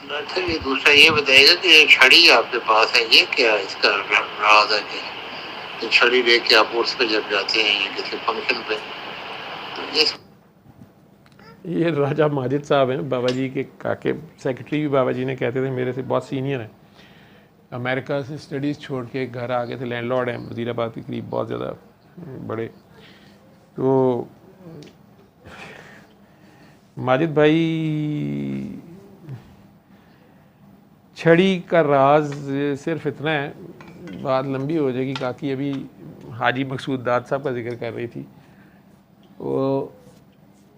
Doctor ये दूसरा ये बताइएगा कि ये छड़ी आपके पास है, ये क्या है इसका राज है कि ये छड़ी लेके आप उर्स पे जब जाते हैं या किसी फंक्शन पे, तो ये राजा माजिद साहब हैं, बाबा जी के काके सेक्रेटरी भी बाबा जी ने कहते थे, मेरे से बहुत सीनियर हैं। अमेरिका से स्टडीज़ छोड़ के घर आ गए थे, लैंडलॉर्ड हैं वजीराबाद के करीब, बहुत ज़्यादा बड़े। तो माजिद भाई, छड़ी का राज सिर्फ इतना है, बात लंबी हो जाएगी। काकी अभी हाजी मकसूद दाद साहब का जिक्र कर रही थी। वो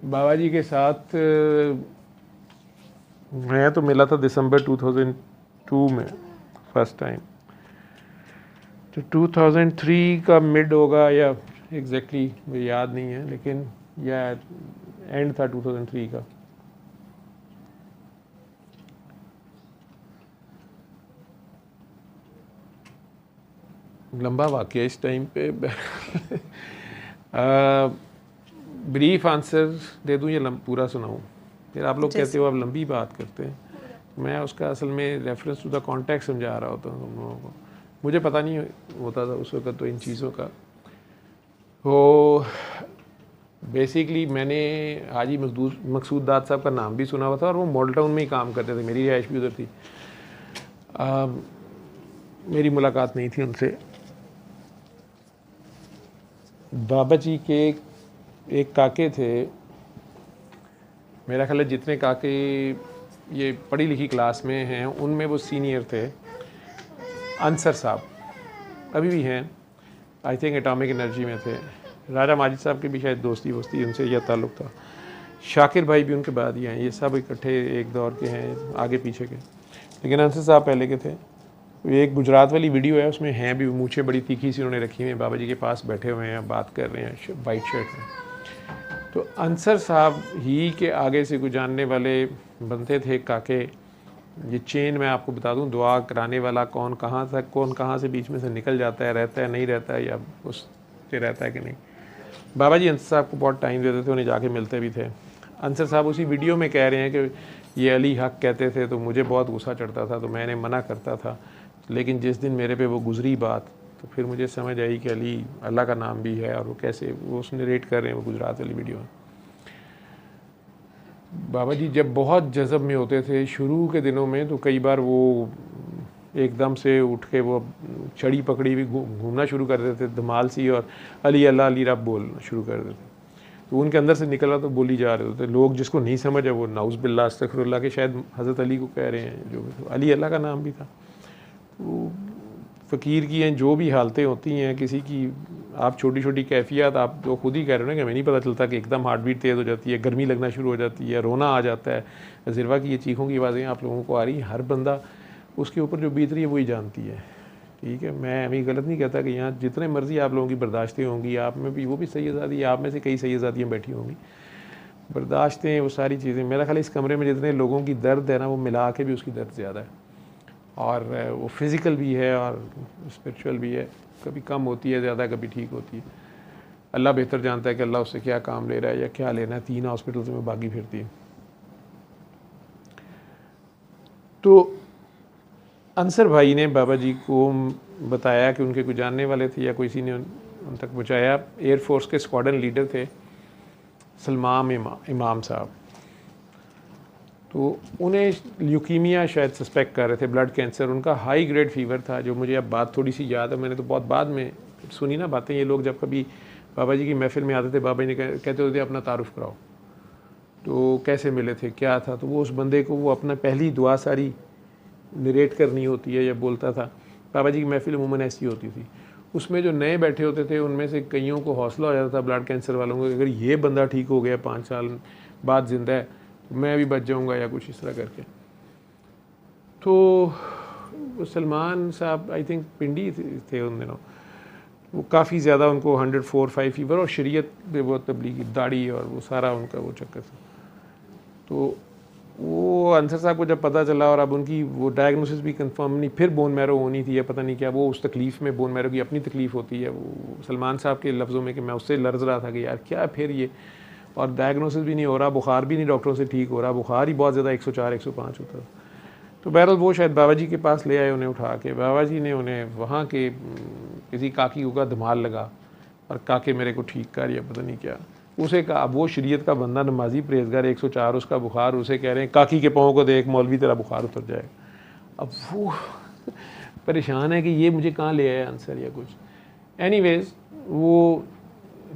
बाबा जी के साथ मैं तो मिला था दिसंबर 2002 में फर्स्ट टाइम। तो 2003 का मिड होगा या एग्जैक्टली मुझे याद नहीं है, लेकिन या एंड था 2003 का। लंबा वाक़या इस टाइम पे। ब्रीफ आंसर दे दूं या पूरा सुनाऊं? फिर आप लोग कहते हो आप लंबी बात करते हैं, मैं उसका असल में रेफरेंस टू द कॉन्टेक्स्ट समझा रहा होता हूँ तुम लोगों को। मुझे पता नहीं होता था उस वक्त तो इन चीज़ों का। तो बेसिकली मैंने हाजी मकसूद दाद साहब का नाम भी सुना हुआ था, और वो मॉडल टाउन में ही काम करते थे, मेरी रिहाइश भी उधर थी। मेरी मुलाकात नहीं थी उनसे। बाबा जी के एक काके थे, मेरा ख्याल है जितने काके ये पढ़ी लिखी क्लास में हैं उनमें वो सीनियर थे। अंसर साहब अभी भी हैं, आई थिंक एटॉमिक एनर्जी में थे। राजा माजिद साहब की भी शायद दोस्ती वोस्ती उनसे यह ताल्लुक़ था। शाकिर भाई भी उनके बाद ही हैं, ये सब इकट्ठे एक दौर के हैं, आगे पीछे के। लेकिन अंसर साहब पहले के थे। एक गुजरात वाली वीडियो है, उसमें हैं भी, मूछें बड़ी तीखी सी उन्होंने रखी हुई हैं, बाबा जी के पास बैठे हुए हैं, बात कर रहे हैं वाइट शर्ट में। तो अंसर साहब ही के आगे से कुछ जानने वाले बनते थे काके। ये चेन मैं आपको बता दूं, दुआ कराने वाला कौन कहाँ से बीच में से निकल जाता है, रहता है नहीं रहता है, या उससे रहता है कि नहीं। बाबा जी अंसर साहब को बहुत टाइम देते थे, उन्हें जाके मिलते भी थे। अंसर साहब उसी वीडियो में कह रहे हैं कि ये अली हक कहते थे, तो मुझे बहुत गुस्सा चढ़ता था, तो मैंने मना करता था। लेकिन जिस दिन मेरे पे वो गुजरी बात, तो फिर मुझे समझ आई कि अली अल्लाह का नाम भी है। और वो कैसे वो उसने रेट कर रहे हैं वो गुजरात वाली वीडियो में। बाबा जी जब बहुत जज़ब में होते थे शुरू के दिनों में, तो कई बार वो एकदम से उठ के वो छड़ी पकड़ी हुई घूमना शुरू कर देते थे धमाल सी, और अली अल्लाह अली रब बोलना शुरू कर देते। तो उनके अंदर से निकला तो बोली जा रहे होते। लोग जिसको नहीं समझ है वो नाउज़ बिल्लाह अस्तगफिरुल्लाह के शायद हज़रत अली को कह रहे हैं, जो अली अल्लाह का नाम भी था। तो फ़कीर की हैं जो भी हालतें होती हैं किसी की, आप छोटी छोटी कैफियत, आप तो खुद ही कह रहे हो ना कि हमें नहीं पता चलता कि एकदम हार्ट बीट तेज़ हो जाती है, गर्मी लगना शुरू हो जाती है, रोना आ जाता है। ज़िरवा की ये चीखों की आवाज़ें आप लोगों को आ रही हैं, हर बंदा उसके ऊपर जो बीत रही है वही जानती है। ठीक है, मैं अभी गलत नहीं कहता कि यहाँ जितने मर्जी आप लोगों की बर्दाश्तें होंगी, आप में भी वो भी सैयदादी, आप में से कई सैयदादियाँ बैठी होंगी, बर्दाश्तें, वो सारी चीज़ें। मेरा ख्याल इस कमरे में जितने लोगों की दर्द है ना, वो मिला के भी उसकी दर्द ज़्यादा है, और वो फिज़िकल भी है और स्पिरिचुअल भी है। कभी कम होती है ज़्यादा, कभी ठीक होती है। अल्लाह बेहतर जानता है कि अल्लाह उससे क्या काम ले रहा है या क्या लेना है। 3 हॉस्पिटल्स में भागी फिरती है। तो अंसर भाई ने बाबा जी को बताया कि उनके कोई जानने वाले थे या किसी ने उन तक पहुँचाया। एयरफोर्स के स्क्वाड्रन लीडर थे सलमान इमाम साहब। तो उन्हें ल्यूकीमिया शायद सस्पेक्ट कर रहे थे, ब्लड कैंसर। उनका हाई ग्रेड फीवर था, जो मुझे अब बात थोड़ी सी याद है, मैंने तो बहुत बाद में सुनी ना बातें। ये लोग जब कभी बाबा जी की महफिल में आते थे, बाबा जी ने कहते होते अपना तारुफ कराओ, तो कैसे मिले थे क्या था। तो वो उस बंदे को वो अपना पहली दुआ सारी नरेट करनी होती है या बोलता था। बाबा जी की महफिल अमूमन ऐसी होती थी, उसमें जो नए बैठे होते थे उनमें से कईयों को हौसला हो जाता था ब्लड कैंसर वालों को, अगर ये बंदा ठीक हो गया 5 साल बाद ज़िंदा है, मैं भी बच जाऊंगा, या कुछ इस तरह करके। तो सलमान साहब आई थिंक पिंडी थे उन दिनों। वो काफ़ी ज़्यादा उनको 104-5 फीवर, और शरीयत पे बहुत तबलीगी, दाढ़ी और वो सारा उनका वो चक्कर था। तो वो अंसर साहब को जब पता चला, और अब उनकी वो डायग्नोसिस भी कंफर्म नहीं, फिर बोन मैरो होनी थी या पता नहीं क्या, वो उस तकलीफ़ में, बोन मैरो की अपनी तकलीफ़ होती है। वो सलमान साहब के लफ्ज़ों में कि मैं उससे लर्ज रहा था कि यार क्या फिर ये, और डायग्नोसिस भी नहीं हो रहा, बुखार भी नहीं डॉक्टरों से ठीक हो रहा, बुखार ही बहुत ज़्यादा 104-105 होता था। तो बहरहाल वो शायद बाबा जी के पास ले आए उन्हें उठा के। बाबा जी ने उन्हें वहाँ के किसी काकी को का धमाल लगा और काके मेरे को ठीक कर या पता नहीं क्या। उसे कहा, वो शरीयत का बंदा, नमाजी परहेजगार, 104 उसका बुखार, उसे कह रहे हैं काकी के पाँव को देख मौलवी तेरा बुखार उतर जाएगा। अब वो परेशान है कि ये मुझे कहाँ ले आया आंसर या कुछ। एनीवेज वो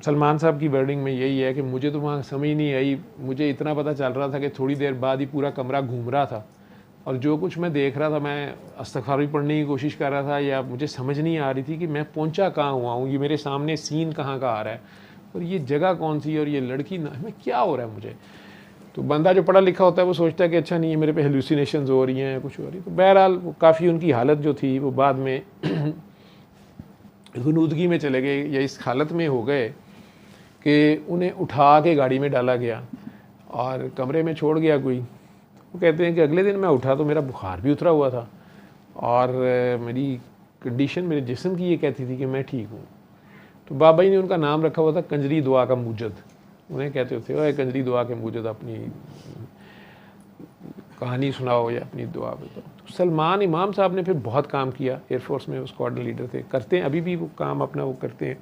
सलमान साहब की वर्डिंग में यही है कि मुझे तो वहाँ समझ नहीं आई। मुझे इतना पता चल रहा था कि थोड़ी देर बाद ही पूरा कमरा घूम रहा था और जो कुछ मैं देख रहा था, मैं इस्तिग़फ़ार भी पढ़ने की कोशिश कर रहा था या मुझे समझ नहीं आ रही थी कि मैं पहुंचा कहाँ हुआ हूँ, ये मेरे सामने सीन कहाँ का आ रहा है और ये जगह कौन सी है और ये लड़की ना, मैं क्या हो रहा है मुझे। तो बंदा जो पढ़ा लिखा होता है वो सोचता है कि अच्छा नहीं है, मेरे पे हेलुसिनेशंस हो रही हैं, कुछ हो रही है। तो बहरहाल वो काफ़ी उनकी हालत जो थी वो बाद में गुनूदगी में चले गए या इस हालत में हो गए कि उन्हें उठा के गाड़ी में डाला गया और कमरे में छोड़ गया कोई। वो कहते हैं कि अगले दिन मैं उठा तो मेरा बुखार भी उतरा हुआ था और मेरी कंडीशन मेरे जिस्म की ये कहती थी कि मैं ठीक हूँ। तो बाबा जी ने उनका नाम रखा हुआ था कंजरी दुआ का मूजद। उन्हें कहते थे ओए कंजरी दुआ के मूजद, अपनी कहानी सुनाओ या अपनी दुआ बताओ। तो सलमान इमाम साहब ने फिर बहुत काम किया, एयरफोर्स में स्क्वाड्रन लीडर थे, करते हैं अभी भी वो काम अपना वो करते हैं।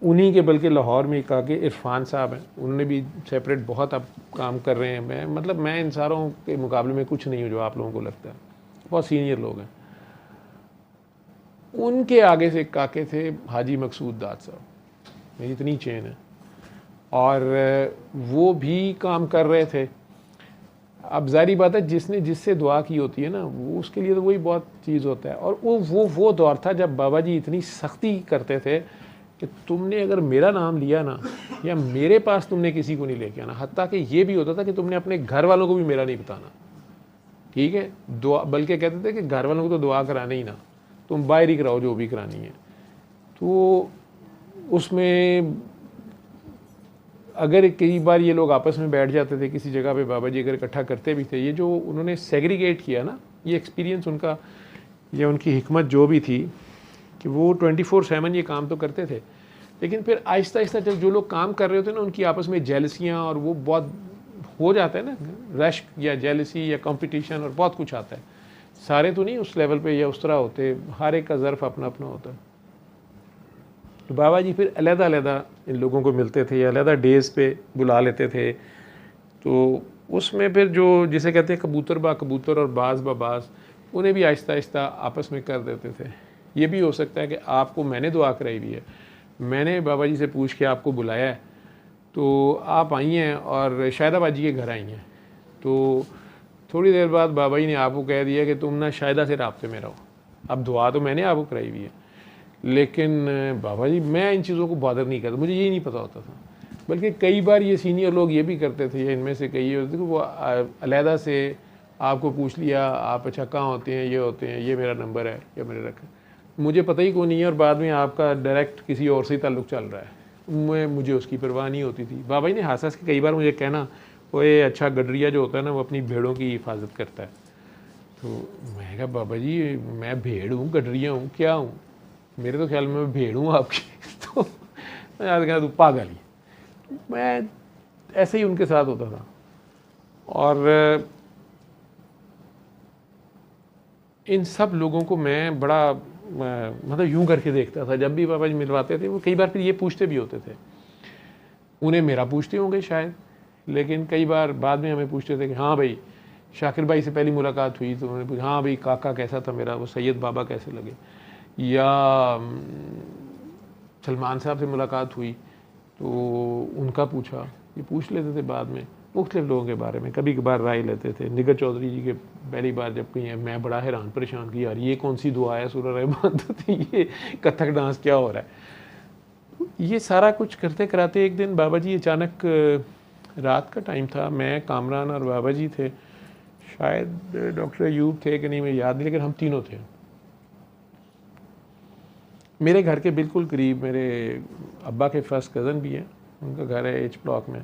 उन्हीं के बल्कि लाहौर में एक आगे इरफान साहब हैं, उन्होंने भी सेपरेट बहुत अब काम कर रहे हैं। मैं इन सारों के मुकाबले में कुछ नहीं हूँ जो आप लोगों को लगता है, बहुत सीनियर लोग हैं। उनके आगे से काके थे हाजी मकसूद दाद साहब, मेरी इतनी चेन है, और वो भी काम कर रहे थे। अब जाहिर बात है जिसने जिससे दुआ की होती है ना, वो उसके लिए तो वही बहुत चीज़ होता है। और वो दौर था जब बाबा जी इतनी सख्ती करते थे कि तुमने अगर मेरा नाम लिया ना या मेरे पास तुमने किसी को नहीं लेके आना। हत्ता कि ये भी होता था कि तुमने अपने घर वालों को भी मेरा नहीं बताना, ठीक है। दुआ बल्कि कहते थे कि घर वालों को तो दुआ कराने ही ना, तुम बाहर ही कराओ जो भी करानी है। तो उसमें अगर कई बार ये लोग आपस में बैठ जाते थे किसी जगह पे, बाबा जी अगर इकट्ठा करते भी थे, ये जो उन्होंने सेग्रीगेट किया ना, ये एक्सपीरियंस उनका या उनकी हिकमत जो भी थी कि वो 24/7 ये काम तो करते थे, लेकिन फिर आहिस्ता आहिस्ता जब जो लोग काम कर रहे होते ना, उनकी आपस में जेलसियाँ और वो बहुत हो जाता है ना, रश्क या जेलसी या कंपटीशन और बहुत कुछ आता है। सारे तो नहीं उस लेवल पे या उस तरह होते, हर एक का ज़र्फ़ अपना अपना होता है। तो बाबा जी फिर अलग-अलग इन लोगों को मिलते थे या अलग डेज़ पे बुला लेते थे। तो उसमें फिर जो जिसे कहते हैं कबूतर बा कबूतर और बाज़ बा बाज़, उन्हें भी आहिस्ता आहिस्ता आपस में कर देते थे। ये भी हो सकता है कि आपको मैंने दुआ कराई हुई है, मैंने बाबा जी से पूछ के आपको बुलाया है, तो आप आई हैं और शायदाबाद जी के घर आई हैं। तो थोड़ी देर बाद बाबा जी ने आपको कह दिया कि तुम ना शायदा से राब्ते में रहो। अब दुआ तो मैंने आपको कराई हुई है, लेकिन बाबा जी मैं इन चीज़ों को बॉदर नहीं करता, मुझे यही नहीं पता होता था। बल्कि कई बार ये सीनियर लोग ये भी करते थे, इनमें से कई होते थे, वो अलहदा से आपको पूछ लिया, आप अच्छा कहाँ होते हैं, ये होते हैं, ये मेरा नंबर है या मेरे रखा, मुझे पता ही कौन नहीं है, और बाद में आपका डायरेक्ट किसी और से ताल्लुक़ चल रहा है, मुझे उसकी परवाह नहीं होती थी। बाबा जी ने हंस हंस के कई बार मुझे कहना, वो ये अच्छा गडरिया जो होता है ना, वो अपनी भेड़ों की हिफाजत करता है। तो मैं कहा बाबा जी मैं भेड़ हूँ, गडरिया हूँ, क्या हूँ, मेरे तो ख्याल में मैं भेड़ हूँ आपकी। तो मैं याद कहना तू पागल ही। मैं ऐसे ही उनके साथ होता था। और इन सब लोगों को मैं बड़ा मतलब यूं करके देखता था। जब भी बाबा जी मिलवाते थे, वो कई बार फिर ये पूछते भी होते थे, उन्हें मेरा पूछते होंगे शायद, लेकिन कई बार बाद में हमें पूछते थे कि हाँ भाई शाकिर भाई से पहली मुलाकात हुई तो उन्होंने पूछा हाँ भाई काका कैसा था मेरा, वो सैयद बाबा कैसे लगे, या सलमान साहब से मुलाकात हुई तो उनका पूछा। ये पूछ लेते थे बाद में मुख्तलिफ लोगों के बारे में, कभी कभार राय लेते थे। निगर चौधरी जी के पहली बार जब कहीं है, मैं बड़ा हैरान परेशान कि यार ये कौन सी दुआ है सूरह रहमान, तो ये कथक डांस क्या हो रहा है। ये सारा कुछ करते कराते एक दिन बाबा जी अचानक, रात का टाइम था, मैं कामरान और बाबा जी थे, शायद डॉक्टर अयूब थे कि नहीं मुझे याद नहीं, लेकिन हम तीनों थे। मेरे घर के बिल्कुल करीब मेरे अब्बा के फर्स्ट कज़न भी हैं, उनका घर है एच ब्लॉक में।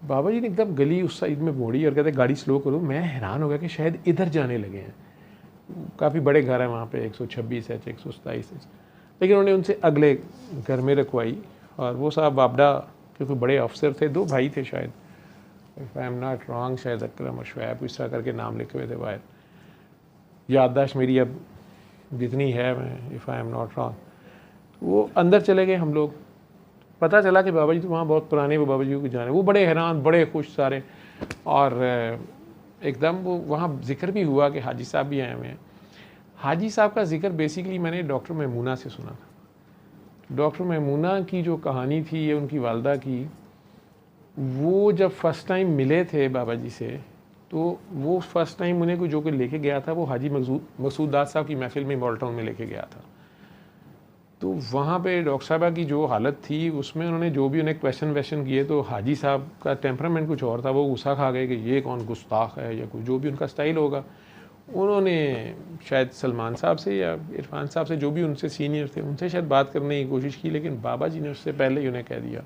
बाबा जी ने एकदम गली उस साइड में मोड़ी और कहते गाड़ी स्लो करो। मैं हैरान हो गया कि शायद इधर जाने लगे हैं, काफ़ी बड़े घर हैं वहाँ पे, 126 H 127 H, लेकिन उन्होंने उनसे अगले घर में रखवाई। और वो साहब बाबडा के तो बड़े अफसर थे, 2 भाई थे शायद, if I am not wrong शायद अकरम और शुएब इस तरह करके नाम लिखे हुए थे बाहर। याददाश्त मेरी अब जितनी है, मैं if I am not wrong, वो अंदर चले गए हम लोग। पता चला कि बाबा जी तो वहाँ बहुत पुराने वो बाबा जी को जाने, वो बड़े हैरान बड़े खुश सारे। और एकदम वो वहाँ जिक्र भी हुआ कि हाजी साहब भी आए हुए हैं। हाजी साहब का जिक्र बेसिकली मैंने डॉक्टर मैमूना से सुना था। डॉक्टर मैमूना की जो कहानी थी ये उनकी वालदा की, वो जब फर्स्ट टाइम मिले थे बाबा जी से, तो वो फर्स्ट टाइम उन्हें को जो कि लेके गया था वो हाजी मकसूद दास साहब की महफिल में मॉल टाउन में लेके गया था। तो वहाँ पे डॉक्टर साहबा की जो हालत थी उसमें उन्होंने जो भी उन्हें क्वेश्चन वैश्चन किए, तो हाजी साहब का टेम्परामेंट कुछ और था, वो गुस्सा खा गए कि ये कौन गुस्ताख है या कुछ जो भी उनका स्टाइल होगा। उन्होंने शायद सलमान साहब से या इरफान साहब से, जो भी उनसे सीनियर थे, उनसे शायद बात करने की कोशिश की, लेकिन बाबा जी ने उससे पहले ही उन्हें कह दिया,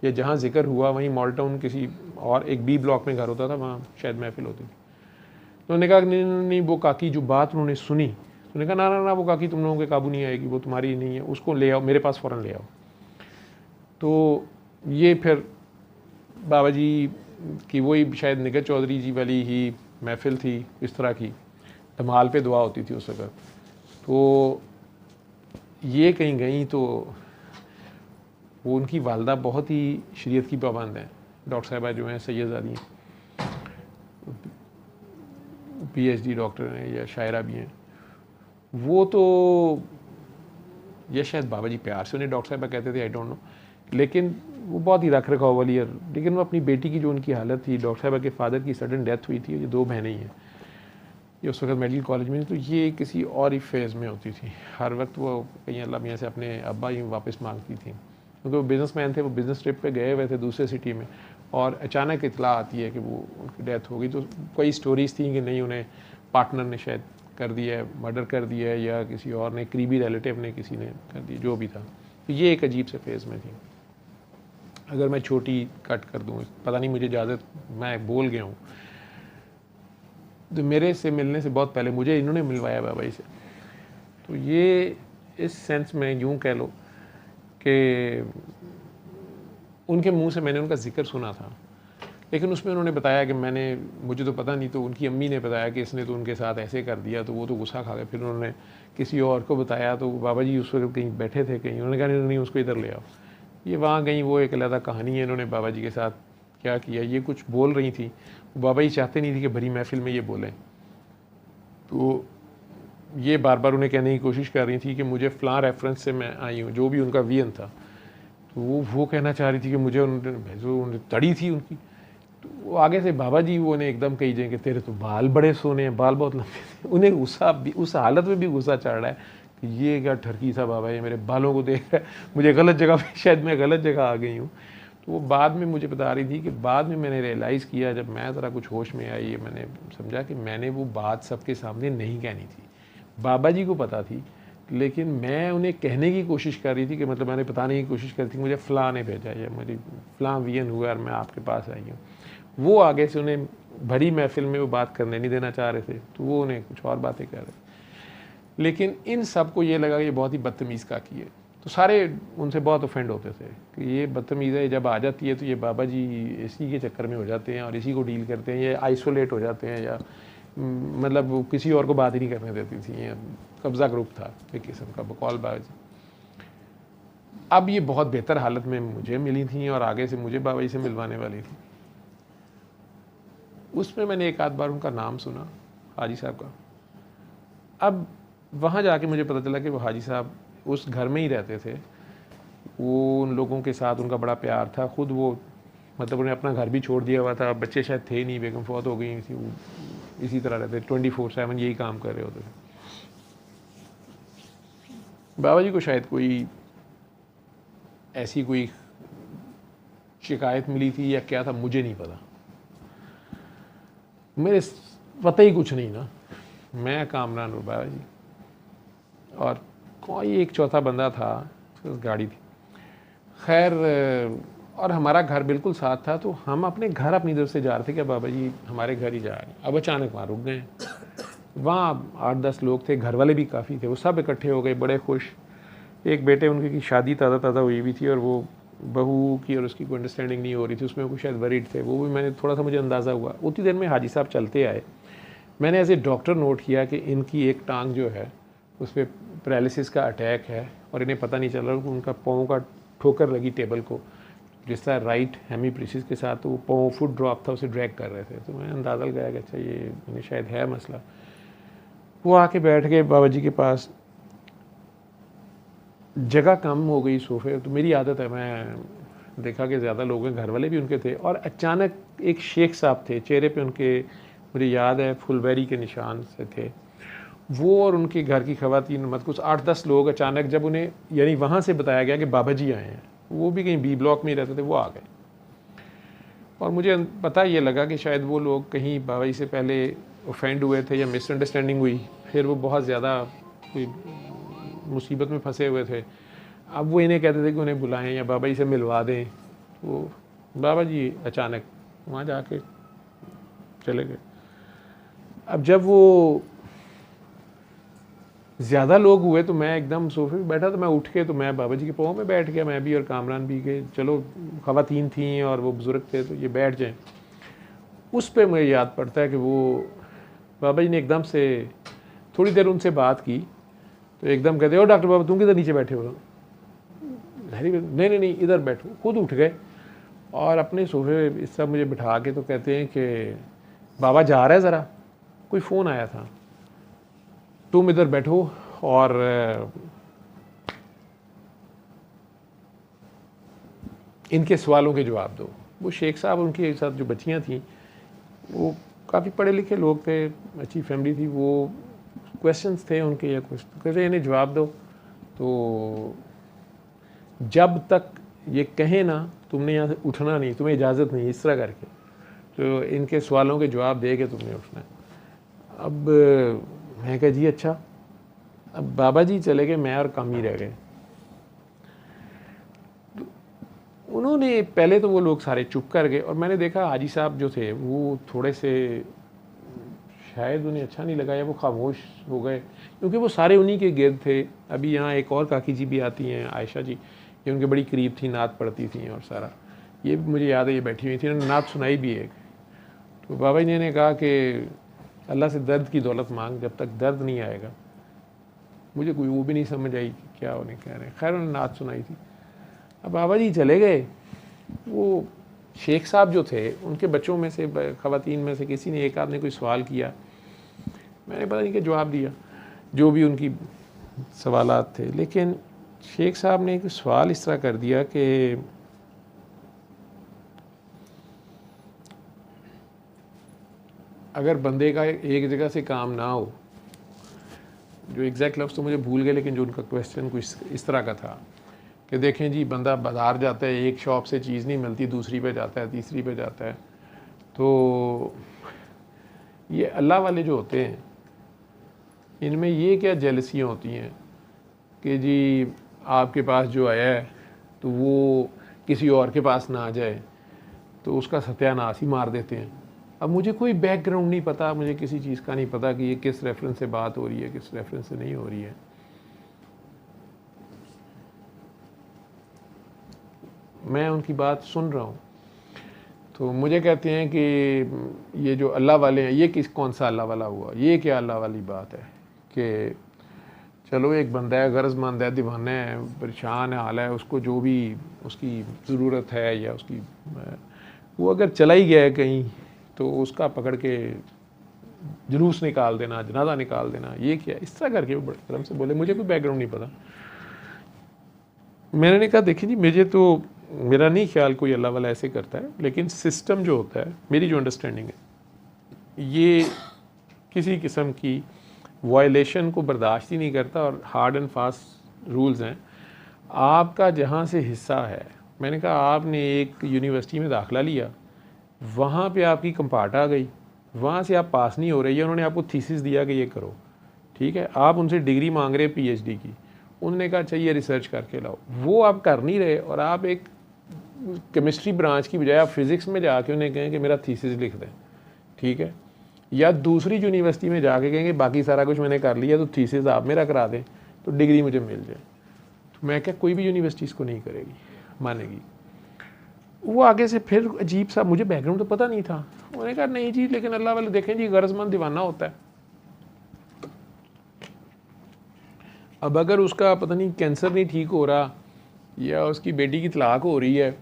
या जहाँ जिक्र हुआ वहीं मॉल टाउन किसी और एक बी ब्लॉक में घर होता था, वहाँ शायद महफिल होती थी। तो उन्होंने कहा नहीं नहीं, वो काकी जो बात उन्होंने सुनी, उन्होंने कहा ना ना ना, वो काकी तुम लोगों के काबू नहीं आएगी, वो तुम्हारी नहीं है, उसको ले आओ मेरे पास फ़ौरन ले आओ। तो ये फिर बाबा जी की वही शायद निगर चौधरी जी वाली ही महफिल थी, इस तरह की धमाल पे दुआ होती थी उस वक्त। तो ये कहीं गई तो वो उनकी वालदा बहुत ही शरीयत की पाबंद हैं, डॉक्टर साहबा जो हैं सैयदजादी हैं, PhD डॉक्टर हैं या शायरा भी हैं। वो तो ये शायद बाबा जी प्यार से उन्हें डॉक्टर साहबा कहते थे, आई डोंट नो, लेकिन वो बहुत ही रख रखाव वाली है। लेकिन वो अपनी बेटी की जो उनकी हालत थी, डॉक्टर साहबा के फादर की सडन डेथ हुई थी, ये 2 बहनें ही हैं, ये उस वक्त मेडिकल कॉलेज में, तो ये किसी और ही फेज़ में होती थी। हर वक्त वो कहीं अल्लाह मियाँ से अपने अब्बा ही वापस मांगती थी, क्योंकि वो बिज़नेसमैन थे, वो बिज़नेस ट्रिप पे गए हुए थे दूसरे सिटी में, और अचानक इतला आती है कि वो उनकी डेथ हो गई। तो कई स्टोरीज़ थी कि नहीं, उन्हें पार्टनर ने शायद कर दिया है, मर्डर कर दिया है, या किसी और ने, करीबी रिलेटिव ने किसी ने कर दिया, जो भी था। तो ये एक अजीब से फेज़ में थी। अगर मैं छोटी कट कर दूँ, पता नहीं मुझे इजाज़त, मैं बोल गया हूँ। तो मेरे से मिलने से बहुत पहले मुझे इन्होंने मिलवाया बाबा जी से। तो ये इस सेंस में यूँ कह लो कि उनके मुंह से मैंने उनका जिक्र सुना था, लेकिन उसमें उन्होंने बताया कि मुझे तो पता नहीं, तो उनकी अम्मी ने बताया कि इसने तो उनके साथ ऐसे कर दिया, तो वो तो गुस्सा खा गए। फिर उन्होंने किसी और को बताया, तो बाबा जी उस वक्त कहीं बैठे थे कहीं, उन्होंने कहा नहीं उसको इधर ले आओ। ये वहाँ गई, वो एक अलग कहानी है, इन्होंने बाबा जी के साथ क्या किया। ये कुछ बोल रही थी, बाबा जी चाहते नहीं थी कि भरी महफिल में ये बोलें, तो ये बार बार उन्हें कहने की कोशिश कर रही थी कि मुझे फ़लाँ रेफरेंस से मैं आई हूँ, जो भी उनका वियन था। तो वो कहना चाह रही थी कि मुझे उन्हें तड़ी थी उनकी। तो वो आगे से बाबा जी वो उन्हें एकदम कही जाए कि तेरे तो बाल बड़े सोने हैं, बाल बहुत लंबे थे। उन्हें गुस्सा भी, उस हालत में भी गुस्सा चढ़ रहा है कि ये क्या ठरकी सा बाबा, ये मेरे बालों को देख रहा है, मुझे गलत जगह पे, शायद मैं गलत जगह आ गई हूँ। तो वो बाद में मुझे बता रही थी कि बाद में मैंने रियलाइज़ किया, जब मैं ज़रा कुछ होश में आई, मैंने समझा कि मैंने वो बात सबके सामने नहीं कहनी थी। बाबा जी को पता थी, लेकिन मैं उन्हें कहने की कोशिश कर रही थी कि मतलब मैंने बताने की कोशिश करी थी मुझे फ़लाँ ने भेजा या मेरी फ़लाँ वियन हुआ और मैं आपके पास आई हूँ। वो आगे से उन्हें भरी महफिल में वो बात करने नहीं देना चाह रहे थे, तो वो उन्हें कुछ और बातें कर रहे। लेकिन इन सब को ये लगा कि ये बहुत ही बदतमीज़ का की है, तो सारे उनसे बहुत ऑफेंड होते थे कि ये बदतमीज़ है, जब आ जाती है तो ये बाबा जी इसी के चक्कर में हो जाते हैं और इसी को डील करते हैं, ये आइसोलेट हो जाते हैं, या मतलब वो किसी और को बात ही नहीं करने देती थी। ये कब्ज़ा ग्रुप था एक किस्म का, बकौल बाबा जी। अब ये बहुत बेहतर हालत में मुझे मिली थी और आगे से मुझे बाबा जी से मिलवाने वाली थी। उसमें मैंने एक आध बार उनका नाम सुना, हाजी साहब का। अब वहाँ जाके मुझे पता चला कि वो हाजी साहब उस घर में ही रहते थे, वो उन लोगों के साथ उनका बड़ा प्यार था। ख़ुद वो मतलब उन्हें अपना घर भी छोड़ दिया हुआ था, बच्चे शायद थे नहीं, बेगम फौत हो गई थी, वो इसी तरह रहते 24/7 यही काम कर रहे होते थे। बाबा जी को शायद कोई ऐसी कोई शिकायत मिली थी या क्या था, मुझे नहीं पता, मेरे पता ही कुछ नहीं ना। मैं कामरान और बाबा जी और कोई एक चौथा बंदा था, गाड़ी थी, खैर। और हमारा घर बिल्कुल साथ था, तो हम अपने घर अपनी तरफ से जा रहे थे कि बाबा जी हमारे घर ही जा रहे हैं। अब अचानक वहाँ रुक गए। वहाँ 8-10 लोग थे, घर वाले भी काफ़ी थे, वो सब इकट्ठे हो गए, बड़े खुश। एक बेटे उनकी की शादी ताज़ा ताज़ा हुई भी थी और वो बहू की और उसकी कोई अंडरस्टैंडिंग नहीं हो रही थी, उसमें वो शायद वरीड थे, वो भी मैंने थोड़ा सा मुझे अंदाज़ा हुआ। उतनी देर में हाजी साहब चलते आए। मैंने एज ए डॉक्टर नोट किया कि इनकी एक टांग जो है उस पर पैरालिसिस का अटैक है और इन्हें पता नहीं चल रहा कि उनका पाँव का ठोकर लगी टेबल को, जिस तरह राइट हेमीप्रेसिस के साथ वो पाँव फुट ड्रॉप था, उसे ड्रैग कर रहे थे। तो मैंने अंदाज़ा लगाया कि अच्छा ये इन्हें शायद है मसला। वो आके बैठ गए बाबा जी के पास, जगह कम हो गई सोफे। तो मेरी आदत है, मैं देखा कि ज़्यादा लोग हैं, घर वाले भी उनके थे, और अचानक एक शेख साहब थे, चेहरे पे उनके मुझे याद है फुलबेरी के निशान से थे वो, और उनके घर की ख़वातीन, मत कुछ 8-10 लोग अचानक जब उन्हें यानी वहाँ से बताया गया कि बाबा जी आए हैं, वो भी कहीं बी ब्लॉक में ही रहते थे, वो आ गए। और मुझे पता ये लगा कि शायद वो लोग कहीं बाबा जी से पहले ऑफेंड हुए थे या मिसअंडरस्टैंडिंग हुई, फिर वो बहुत ज़्यादा कोई मुसीबत में फंसे हुए थे। अब वो इन्हें कहते थे कि उन्हें बुलाएं या बाबा जी से मिलवा दें। तो बाबा जी अचानक वहाँ जाके चले गए। अब जब वो ज़्यादा लोग हुए तो मैं एकदम सोफे पे बैठा, तो मैं उठ के तो मैं बाबा जी के पाँव में बैठ गया, मैं भी और कामरान भी के, चलो ख़वातीन थी और वो बुज़ुर्ग थे तो ये बैठ जाएं। उस पे मुझे याद पड़ता है कि वो बाबा जी ने एकदम से थोड़ी देर उनसे बात की, तो एकदम कहते, ओ डॉक्टर बाबा तुम किधर नीचे बैठे हो? नहीं, इधर बैठो। खुद उठ गए और अपने सोफे इस सब मुझे बिठा के तो कहते हैं कि बाबा जा रहा है ज़रा, कोई फ़ोन आया था, तुम इधर बैठो और इनके सवालों के जवाब दो। वो शेख साहब, उनके साथ जो बच्चियां थीं, वो काफ़ी पढ़े लिखे लोग थे, अच्छी फैमिली थी, वो क्वेश्चंस थे उनके या कुछ, तो कहते इन्हें जवाब दो। तो जब तक ये कहें ना तुमने यहाँ से उठना नहीं, तुम्हें इजाज़त नहीं, इस तरह करके, तो इनके सवालों के जवाब दे के तुमने उठना है। अब मैं कहा जी अच्छा। अब बाबा जी चले गए, मैं और कम ही रह गए। उन्होंने पहले तो वो लोग सारे चुप कर गए और मैंने देखा हाजी साहब जो थे वो थोड़े से शायद उन्हें अच्छा नहीं लगा या वो खामोश हो गए, क्योंकि वो सारे उन्हीं के गिर्द थे। अभी यहाँ एक और काकी जी भी आती हैं, आयशा जी, ये उनके बड़ी करीब थी, नात पढ़ती थी और सारा, ये मुझे याद है ये बैठी हुई थी, उन्होंने नात सुनाई भी एक। तो बाबा जी ने कहा कि अल्लाह से दर्द की दौलत मांग, जब तक दर्द नहीं आएगा। मुझे कोई वो भी नहीं समझ आई कि क्या उन्हें कह रहे हैं। खैर उन्होंने नात सुनाई थी। अब बाबा जी चले गए। वो शेख साहब जो थे, उनके बच्चों में से, ख़वातीन में से किसी ने, एक आदमी कोई सवाल किया, मैंने पता नहीं क्या जवाब दिया, जो भी उनकी सवालात थे। लेकिन शेख साहब ने एक सवाल इस तरह कर दिया कि अगर बंदे का एक जगह से काम ना हो, जो एग्जैक्ट लफ्ज़ तो मुझे भूल गए, लेकिन जो उनका क्वेश्चन कुछ इस तरह का था कि देखें जी, बंदा बाज़ार जाता है, एक शॉप से चीज़ नहीं मिलती, दूसरी पे जाता है, तीसरी पे जाता है, तो ये अल्लाह वाले जो होते हैं, इनमें ये क्या जेलसियाँ होती हैं कि जी आपके पास जो आया है तो वो किसी और के पास ना आ जाए, तो उसका सत्यानाश ही मार देते हैं। अब मुझे कोई बैकग्राउंड नहीं पता, मुझे किसी चीज़ का नहीं पता कि ये किस रेफरेंस से बात हो रही है, किस रेफरेंस से नहीं हो रही है। मैं उनकी बात सुन रहा हूँ, तो मुझे कहते हैं कि ये जो अल्लाह वाले हैं, ये कौन सा अल्लाह वाला हुआ, ये क्या अल्लाह वाली बात है कि चलो एक बंदा है, गरजमंद है, दीवाना है, परेशान है, हाल है, उसको जो भी उसकी ज़रूरत है या उसकी वो अगर चला ही गया है कहीं, तो उसका पकड़ के जुलूस निकाल देना, जनाजा निकाल देना, ये क्या, इस तरह करके वो बड़े तरह से बोले। मुझे कोई बैकग्राउंड नहीं पता। मैंने कहा देखिए जी, मुझे तो, मेरा नहीं ख्याल कोई अल्लाह वाला ऐसे करता है, लेकिन सिस्टम जो होता है, मेरी जो अंडरस्टैंडिंग है, ये किसी किस्म की वायलेशन को बर्दाश्त ही नहीं करता और हार्ड एंड फास्ट रूल्स हैं। आपका जहाँ से हिस्सा है, मैंने कहा आपने एक यूनिवर्सिटी में दाखिला लिया, वहाँ पे आपकी कंपार्ट आ गई, वहाँ से आप पास नहीं हो रही है, उन्होंने आपको थीसिस दिया कि ये करो, ठीक है, आप उनसे डिग्री मांग रहे पीएचडी की, उन्होंने कहा चाहिए रिसर्च करके लाओ, वो आप कर नहीं रहे, और आप एक केमिस्ट्री ब्रांच की बजाय आप फिज़िक्स में जाके उन्हें कहें कि मेरा थीसिस लिख दें, ठीक है, या दूसरी यूनिवर्सिटी में जाके कहेंगे बाकी सारा कुछ मैंने कर लिया, तो थीसिस आप मेरा करा दें तो डिग्री मुझे मिल जाए। तो मैं क्या, कोई भी यूनिवर्सिटी इसको नहीं करेगी, मानेगी। वो आगे से फिर अजीब सा, मुझे बैकग्राउंड तो पता नहीं था, उन्होंने कहा नहीं जी लेकिन अल्लाह वाले देखें जी गरजमंद दीवाना होता है। अब अगर उसका पता नहीं कैंसर नहीं ठीक हो रहा या उसकी बेटी की तलाक हो रही है,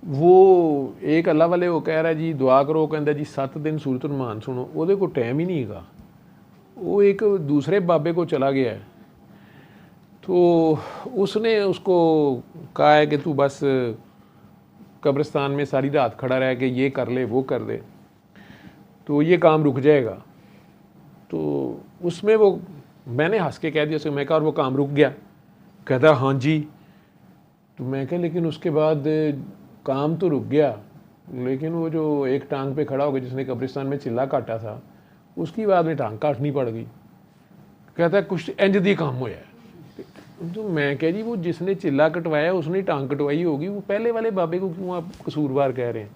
वो एक अल्लाह वाले वो कह रहा है जी दुआ करो, कहता जी 7 दिन सूरत रहमान सुनो, वो को टाइम ही नहीं गा, वो एक दूसरे बाबे को चला गया है। तो उसने उसको कहा है कि तू बस कब्रिस्तान में सारी रात खड़ा रह के ये कर ले वो कर दे तो ये काम रुक जाएगा। तो उसमें वो मैंने हंस के कह दिया उसे, मैं कहा और वो काम रुक गया? कहता हाँ जी। तो मैं कहा लेकिन उसके बाद काम तो रुक गया, लेकिन वो जो एक टांग पे खड़ा हो गया जिसने कब्रिस्तान में चिल्ला काटा था, उसकी बाद में टांग काटनी पड़ गई। कहता है कुछ इंज दी काम होया है। तो मैं कह जी वो जिसने चिल्ला कटवाया उसने टांग कटवाई होगी, वो पहले वाले बाबे को क्यों आप कसूरवार कह रहे हैं?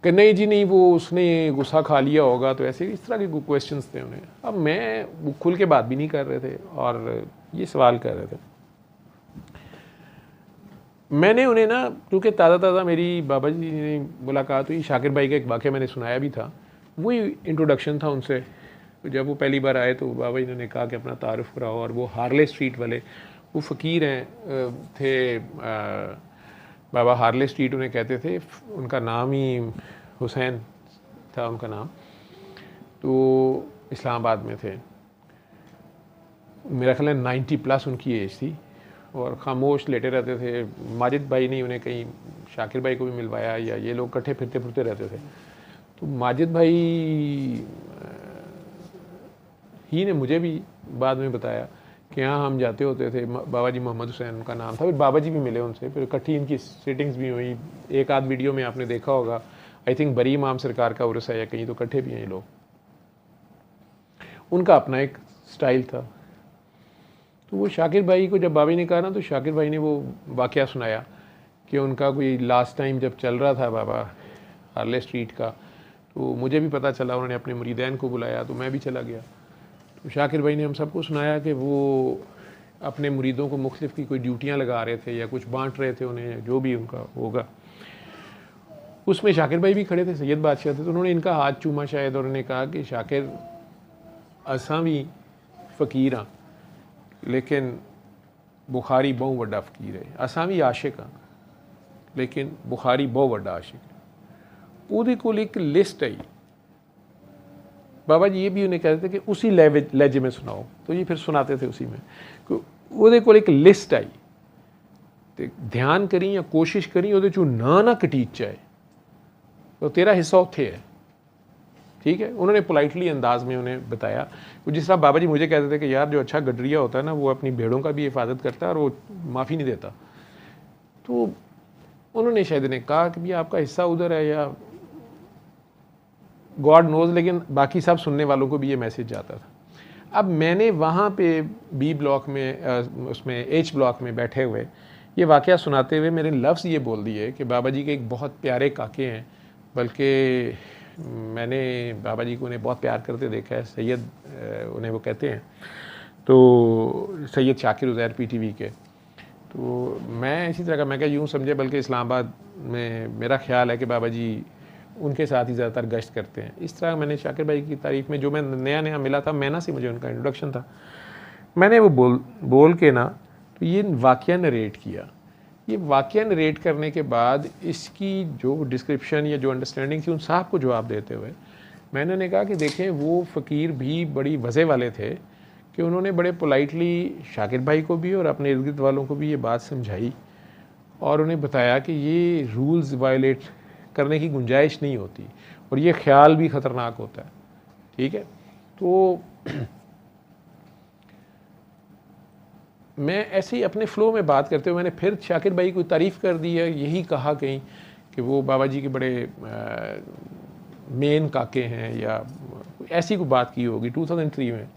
कि नहीं जी नहीं वो उसने गुस्सा खा लिया होगा। तो ऐसे इस तरह के क्वेश्चंस थे उन्हें। अब मैं खुल के बात भी नहीं कर रहे थे और ये सवाल कर रहे थे। मैंने उन्हें ना, क्योंकि ताज़ा मेरी बाबा जी ने मुलाकात हुई, शाकिर भाई का एक वाक़या मैंने सुनाया भी था, वही इंट्रोडक्शन था उनसे। तो जब वो पहली बार आए तो बाबा जी ने कहा कि अपना तारुफ कराओ, और वो हार्ले स्ट्रीट वाले, वो फ़कीर हैं थे, बाबा हार्ले स्ट्रीट उन्हें कहते थे, उनका नाम ही हुसैन था उनका नाम। तो इस्लामाबाद में थे, मेरा ख्याल है 90+ उनकी एज थी और खामोश लेटे रहते थे। माजिद भाई ने उन्हें कहीं शाकिर भाई को भी मिलवाया, या ये लोग इकट्ठे फिरते फिरते रहते थे। तो माजिद भाई ही ने मुझे भी बाद में बताया कि यहाँ हम जाते होते थे, बाबा जी मोहम्मद हुसैन उनका नाम था, फिर बाबा जी भी मिले उनसे, फिर इकट्ठी इनकी सिटिंग्स भी हुई। एक आध वीडियो में आपने देखा होगा, आई थिंक बरी इमाम सरकार का उर्स है या कहीं, तो इकट्ठे भी हैं ये लोग। उनका अपना एक स्टाइल था। तो वो शाकिर भाई को जब बाबा ने कहा ना, तो शाकिर भाई ने वो वाक़या सुनाया कि उनका कोई लास्ट टाइम जब चल रहा था बाबा हार्ले स्ट्रीट का, तो मुझे भी पता चला, उन्होंने अपने मुरीदैन को बुलाया तो मैं भी चला गया। तो शाकिर भाई ने हम सबको सुनाया कि वो अपने मुरीदों को मुख्तलिफ की कोई ड्यूटियाँ लगा रहे थे या कुछ बांट रहे थे उन्हें, जो भी उनका होगा। उसमें शाकिर भाई भी खड़े थे, सैयद बादशाह थे। तो उन्होंने इनका हाथ चूमा शायद, और उन्होंने कहा कि शाकिर असां भी फ़कीर हाँ, लेकिन बुखारी बहुत वड्डा फ़कीर है। असां भी आशिक हाँ, लेकिन बुखारी बहुत वड्डा आशिक है। ਉਹਦੇ ਕੋਲ एक लिस्ट आई। बाबा जी ये भी उन्हें कहते थे कि उसी लहजे में सुनाओ, तो ये फिर सुनाते थे उसी में। ਉਹਦੇ ਕੋਲ एक लिस्ट आई, तो ध्यान करी या कोशिश करी ਉਹਦੇ ਚੋਂ ना कटीच जाए, तो तेरा हिस्सा उत्थे है। ठीक है, उन्होंने पोलाइटली अंदाज में उन्हें बताया। जिस तरह बाबा जी मुझे कहते थे कि यार जो अच्छा गडरिया होता है ना, वो अपनी भेड़ों का भी हिफाजत करता है और वो माफ़ी नहीं देता। तो उन्होंने शायद ने कहा कि भैया आपका हिस्सा उधर है, या गॉड नोज, लेकिन बाकी सब सुनने वालों को भी ये मैसेज जाता था। अब मैंने वहाँ पे बी ब्लॉक में उसमें एच ब्लॉक में बैठे हुए ये वाक़या सुनाते हुए मेरे लफ्ज़ ये बोल दिए कि बाबा जी के एक बहुत प्यारे काके हैं, बल्कि मैंने बाबा जी को उन्हें बहुत प्यार करते देखा है, सैयद उन्हें वो कहते हैं, तो सैयद शाकिर उज़ैर PTV के। तो मैं इसी तरह का, मैं क्या यूँ समझे, बल्कि इस्लामाबाद में मेरा ख्याल है कि बाबा जी उनके साथ ही ज़्यादातर गश्त करते हैं। इस तरह मैंने शाकिर भाई की तारीफ़ में, जो मैं नया मिला था, मैना से मुझे उनका इंट्रोडक्शन था, मैंने वो बोल के ना तो ये वाक़या नरेट किया। ये वाक़या नरेट करने के बाद इसकी जो डिस्क्रिप्शन या जो अंडरस्टैंडिंग थी, उन साहब को जवाब देते हुए मैंने उन्हें कहा कि देखें वो फ़कीर भी बड़ी वज़े वाले थे कि उन्होंने बड़े पोलाइटली शाकिर भाई को भी और अपने इर्द गिर्द वालों को भी ये बात समझाई और उन्हें बताया कि ये रूल्स वायलेट करने की गुंजाइश नहीं होती और ये ख्याल भी ख़तरनाक होता है। ठीक है, तो मैं ऐसे ही अपने फ़्लो में बात करते हुए मैंने फिर शाकिर भाई को तारीफ़ कर दी है, यही कहा कहीं कि वो बाबा जी के बड़े मेन काके हैं, या ऐसी कोई बात की होगी 2003 में।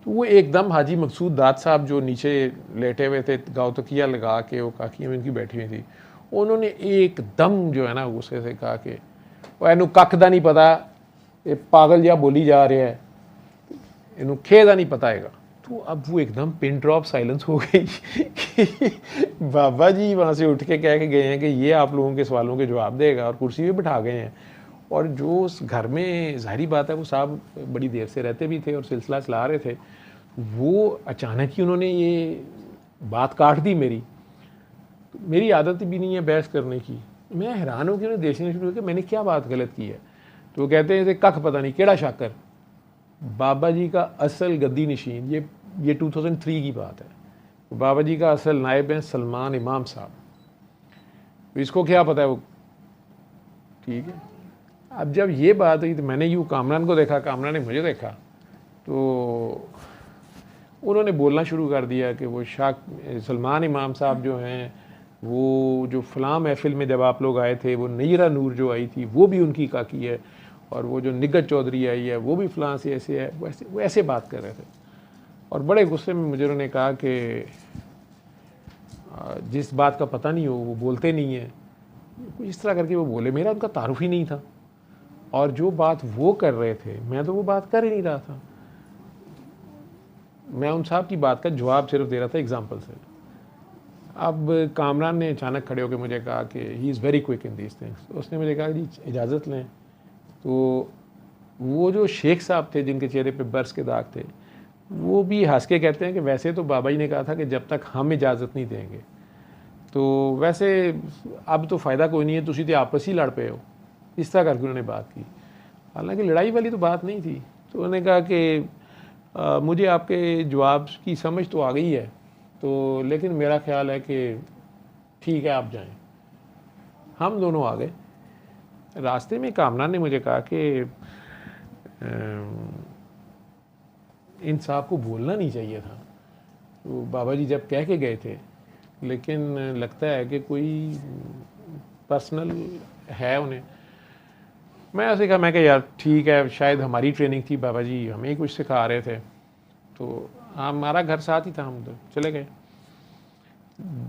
तो वो एकदम हाजी मकसूद दाद साहब जो नीचे लेटे हुए थे, गाँव तकिया लगा के, वो काकियाँ उनकी बैठी हुई थी, उन्होंने एकदम जो है ना गुस्से से कहा कि वो इनू कख दा नहीं पता, ये पागल जा बोली जा रहा है, इनू खे दा नहीं पता हैगा। तो तो अब वो एकदम पिन ड्रॉप साइलेंस हो गई कि बाबा जी वहाँ से उठ के कह के गए हैं कि ये आप लोगों के सवालों के जवाब देगा, और कुर्सी पे बिठा गए हैं। और जो उस घर में ज़ाहिरी बात है वो साहब बड़ी देर से रहते भी थे और सिलसिला चला रहे थे, वो अचानक ही उन्होंने ये बात काट दी मेरी। तो मेरी आदत भी नहीं है बहस करने की। मैं हैरान हूँ कि उन्हें देखना शुरू किया मैंने क्या बात गलत की है। तो वो कहते हैं कख पता नहीं केड़ा शाकर, बाबा जी का असल गद्दी नशीन, ये 2003 की बात है। तो बाबा जी का असल नायब है सलमान इमाम साहब। तो इसको क्या पता है वो, ठीक है। अब जब ये बात हुई तो मैंने यूँ कामरान को देखा, कामरान ने मुझे देखा, तो उन्होंने बोलना शुरू कर दिया कि वो सलमान इमाम साहब जो हैं, वो जो फ़लाँ महफ़िल में जब आप लोग आए थे, वो नयरा नूर जो आई थी वो भी उनकी काकी है, और वो जो निगत चौधरी आई है वो भी फ़लाँ से ऐसे है। वो ऐसे बात कर रहे थे। और बड़े गुस्से में मुझे उन्होंने कहा कि जिस बात का पता नहीं हो वो बोलते नहीं है, कुछ इस तरह करके वो बोले। मेरा उनका तारुफ ही नहीं था, और जो बात वो कर रहे थे मैं तो वो बात कर ही नहीं रहा था। मैं उन साहब की बात का जवाब सिर्फ दे रहा था एग्जाम्पल से। अब कामरान ने अचानक खड़े होकर मुझे कहा कि he is very quick in these things. उसने मुझे कहा जी इजाज़त लें। तो वो जो शेख साहब थे जिनके चेहरे पे बर्स के दाग थे, वो भी हंस के कहते हैं कि वैसे तो बाबा जी ने कहा था कि जब तक हम इजाज़त नहीं देंगे, तो वैसे अब तो फ़ायदा कोई नहीं है, तुसी तो आपस ही लड़ पे हो। इस तरह करके उन्होंने बात की। हालांकि लड़ाई वाली तो बात नहीं थी। तो उन्होंने कहा कि मुझे आपके जवाब की समझ तो आ गई है, तो लेकिन मेरा ख्याल है कि ठीक है आप जाएं। हम दोनों आ गए। रास्ते में कामरान ने मुझे कहा कि इन साहब को बोलना नहीं चाहिए था। तो बाबा जी जब कह के गए थे, लेकिन लगता है कि कोई पर्सनल है उन्हें। मैं ऐसे कहा, मैं यार ठीक है, शायद हमारी ट्रेनिंग थी, बाबा जी हमें ही कुछ सिखा रहे थे। तो हमारा घर साथ ही था, हम तो चले गए।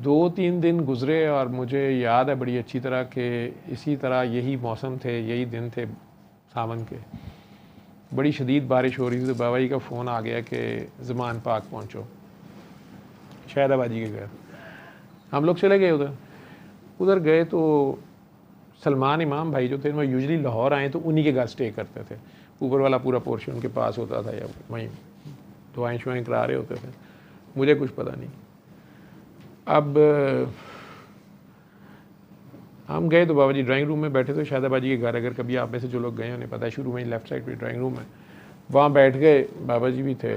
2-3 दिन गुजरे और मुझे याद है बड़ी अच्छी तरह कि इसी तरह यही मौसम थे, यही दिन थे सावन के। बड़ी शदीद बारिश हो रही थी, तो बाबा जी का फ़ोन आ गया कि ज़मान पाक पहुँचो, शहदाबादी के घर। हम लोग चले गए उधर गए तो सलमान इमाम भाई जो थे वो यूजली लाहौर आए तो उन्हीं के घर स्टे करते थे। ऊपर वाला पूरा पोर्शन उनके पास होता था, या वहीं दुआएं शुआएं करा रहे होते थे, मुझे कुछ पता नहीं। अब हम गए तो बाबा जी ड्राइंग रूम में बैठे थे। शहदाबादी के घर, अगर कभी आप में से जो लोग गए उन्हें पता है, शुरू में ही लेफ़्ट साइड पे ड्राइंग रूम है, वहाँ बैठ गए। बाबा जी भी थे।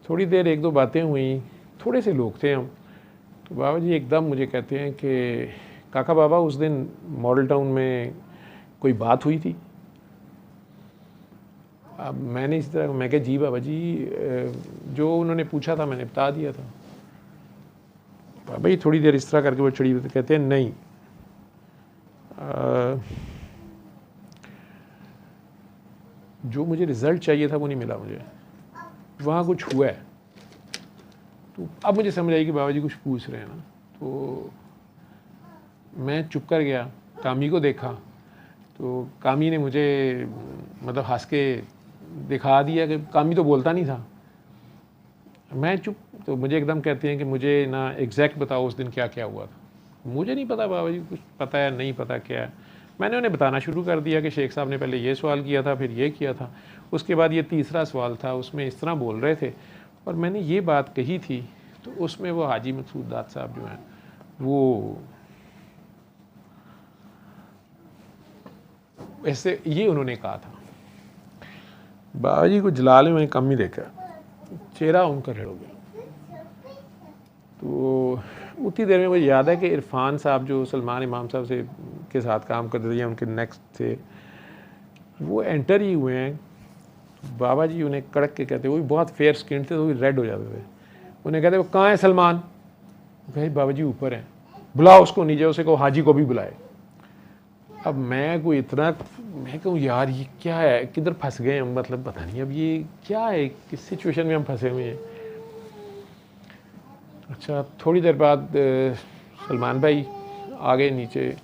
थोड़ी देर 1-2 बातें हुई, थोड़े से लोग थे हम। तो बाबा जी एकदम मुझे कहते हैं कि काका बाबा उस दिन मॉडल टाउन में कोई बात हुई थी। अब मैंने इसी तरह मैं कहा जी बाबा जी, जो उन्होंने पूछा था मैंने बता दिया था। बाबा जी थोड़ी देर इस तरह करके वो चढ़ी कहते हैं नहीं, जो मुझे रिज़ल्ट चाहिए था वो नहीं मिला मुझे, वहाँ कुछ हुआ है। तो अब मुझे समझ आई कि बाबा जी कुछ पूछ रहे हैं ना। तो मैं चुप कर गया, कामी को देखा। तो कामी ने मुझे मतलब हंस के दिखा दिया कि कामी तो बोलता नहीं था। मैं चुप। तो मुझे एकदम कहते हैं कि मुझे ना एग्जैक्ट बताओ उस दिन क्या क्या हुआ था। मुझे नहीं पता बाबा जी, कुछ पता है नहीं पता क्या है। मैंने उन्हें बताना शुरू कर दिया कि शेख साहब ने पहले ये सवाल किया था, फिर ये किया था, उसके बाद ये तीसरा सवाल था, उसमें इस तरह बोल रहे थे और मैंने ये बात कही थी। तो उसमें वो हाजी मकसूद दाद साहब जो हैं वो ऐसे ये उन्होंने कहा था। बाबा जी को जलाल में मैंने कम ही देखा, चेहरा उनका रेड हो गया। तो उतनी देर में मुझे याद है कि इरफान साहब जो सलमान इमाम साहब से के साथ काम करते थे या उनके नेक्स्ट थे, वो एंटर ही हुए हैं। बाबा जी उन्हें कड़क के कहते, वो भी बहुत फेयर स्किन थे तो वो भी रेड हो जाते थे। उन्हें कहते वो कहाँ है सलमान? भाई बाबा जी ऊपर हैं, बुलाओ उसको नीचे, उसे कहो हाजी को भी बुलाए। अब मैं कोई इतना, मैं कहूँ यार ये क्या है, किधर फंस गए हम, मतलब पता नहीं अब ये क्या है, किस सिचुएशन में हम फंसे हुए हैं। अच्छा थोड़ी देर बाद सलमान भाई आ गए नीचे।